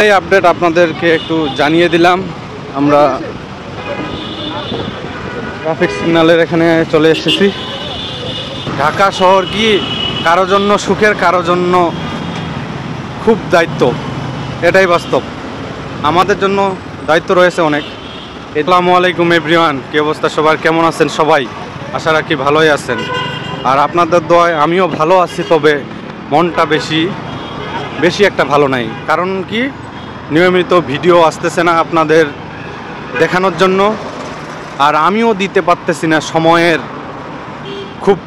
এই আপডেট আপনাদেরকে একটু জানিয়ে দিলাম। আমরা ট্রাফিক সিগন্যালের এখানে চলে এসেছি। ঢাকা শহর কি কারো জন্য সুখের, কারো জন্য খুব দায়িত্ব, এটাই বাস্তব। আমাদের জন্য দায়িত্ব রয়েছে অনেক। আসসালামু আলাইকুম এভরিওয়ান, কি অবস্থা সবার, কেমন আছেন সবাই? আশা রাখি ভালোই আছেন। আর আপনাদের দোয়ায় আমিও ভালো আছি, তবে মনটা বেশি একটা ভালো নাই। কারণ কি, নিয়মিত ভিডিও আসতেছে না আপনাদের দেখানোর জন্য, আর আমিও দিতে পারতেছি না সময়ের খুব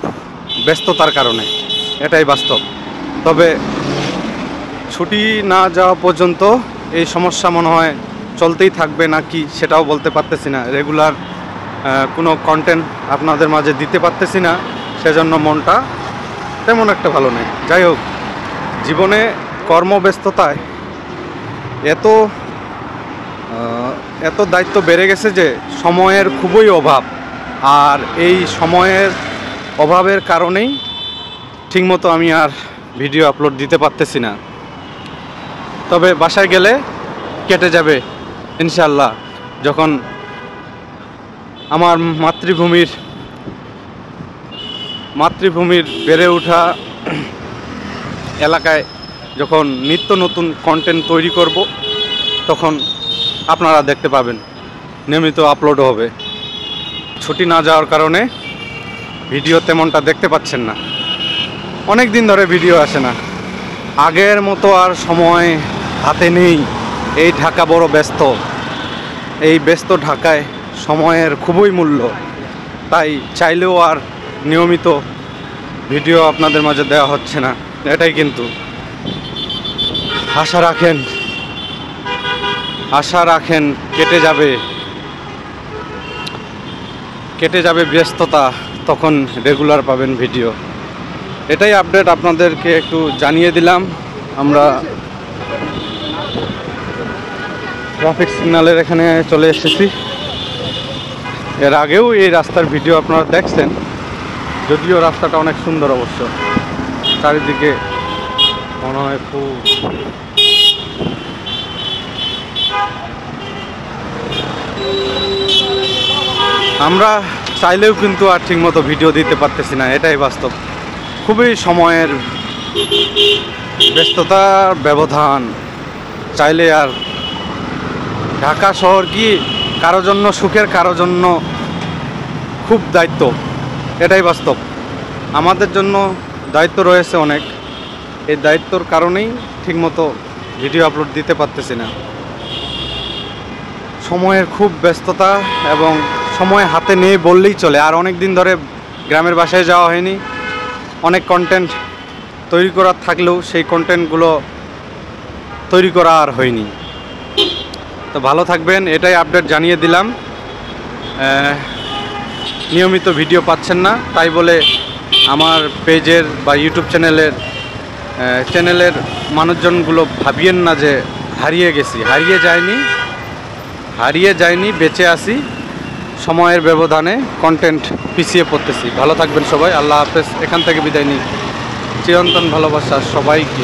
ব্যস্ততার কারণে, এটাই বাস্তব। তবে ছুটি না যাওয়া পর্যন্ত এই সমস্যা মনে হয় চলতেই থাকবে নাকি সেটাও বলতে পারতেছি না। রেগুলার কোনো কন্টেন্ট আপনাদের মাঝে দিতে পারতেছি না, সেজন্য মনটা তেমন একটা ভালো নেই। যাই হোক, জীবনে কর্মব্যস্ততায় এত দায়িত্ব বেড়ে গেছে যে সময়ের খুবই অভাব। আর এই সময়ের অভাবের কারণেই ঠিকমতো আমি আর ভিডিও আপলোড দিতে পারতেছি না। তবে বাসায় গেলে কেটে যাবে ইনশাল্লাহ, যখন আমার মাতৃভূমির বেড়ে ওঠা এলাকায় যখন নিত্য নতুন কন্টেন্ট তৈরি করব, তখন আপনারা দেখতে পাবেন, নিয়মিত আপলোড হবে। ছুটি না যাওয়ার কারণে ভিডিও তেমনটা দেখতে পাচ্ছেন না, অনেক দিন ধরে ভিডিও আসে না। আগের মতো আর সময় হাতে নেই। এই ঢাকা বড় ব্যস্ত, এই ব্যস্ত ঢাকায় সময়ের খুবই মূল্য। তাই চাইলেও আর নিয়মিত ভিডিও আপনাদের মাঝে দেওয়া হচ্ছে না, এটাই। কিন্তু আশা রাখেন কেটে যাবে ব্যস্ততা, তখন রেগুলার পাবেন ভিডিও। এটাই আপডেট আপনাদেরকে একটু জানিয়ে দিলাম। আমরা ট্রাফিক সিগন্যালের এখানে চলে এসেছি। এর আগেও এই রাস্তার ভিডিও আপনারা দেখছেন, যদিও রাস্তাটা অনেক সুন্দর অবশ্য। চারিদিকে মনে হয় খুব আমরা চাইলেও কিন্তু আর ঠিকমতো ভিডিও দিতে পারতেছি না, এটাই বাস্তব। খুবই সময়ের ব্যস্ততার ব্যবধান। চাইলে আর ঢাকা শহর কি কারো জন্য সুখের, কারো জন্য খুব দায়িত্ব, এটাই বাস্তব। আমাদের জন্য দায়িত্ব রয়েছে অনেক। এই দায়িত্বর কারণেই ঠিকমতো ভিডিও আপলোড দিতে পারতেছি না। সময়ের খুব ব্যস্ততা এবং সময় হাতে নেই বললেই চলে। আর অনেক দিন ধরে গ্রামের বাসায় যাওয়া হয়নি। অনেক কন্টেন্ট তৈরি করার থাকলেও সেই কন্টেন্টগুলো তৈরি করা আর হয়নি। তো ভালো থাকবেন, এটাই আপডেট জানিয়ে দিলাম। নিয়মিত ভিডিও পাচ্ছেন না, তাই বলে আমার পেজের বা ইউটিউব চ্যানেলের মানুষজনগুলো ভাবিয়েন না যে হারিয়ে গেছি। হারিয়ে যায়নি, বেঁচে আছি। সময়ের ব্যবধানে কন্টেন্ট পিছিয়ে পড়তেছি। ভালো থাকবেন সবাই, আল্লাহ হাফেজ। এখান থেকে বিদায় নিই। চিরন্তন ভালোবাসা সবাইকে।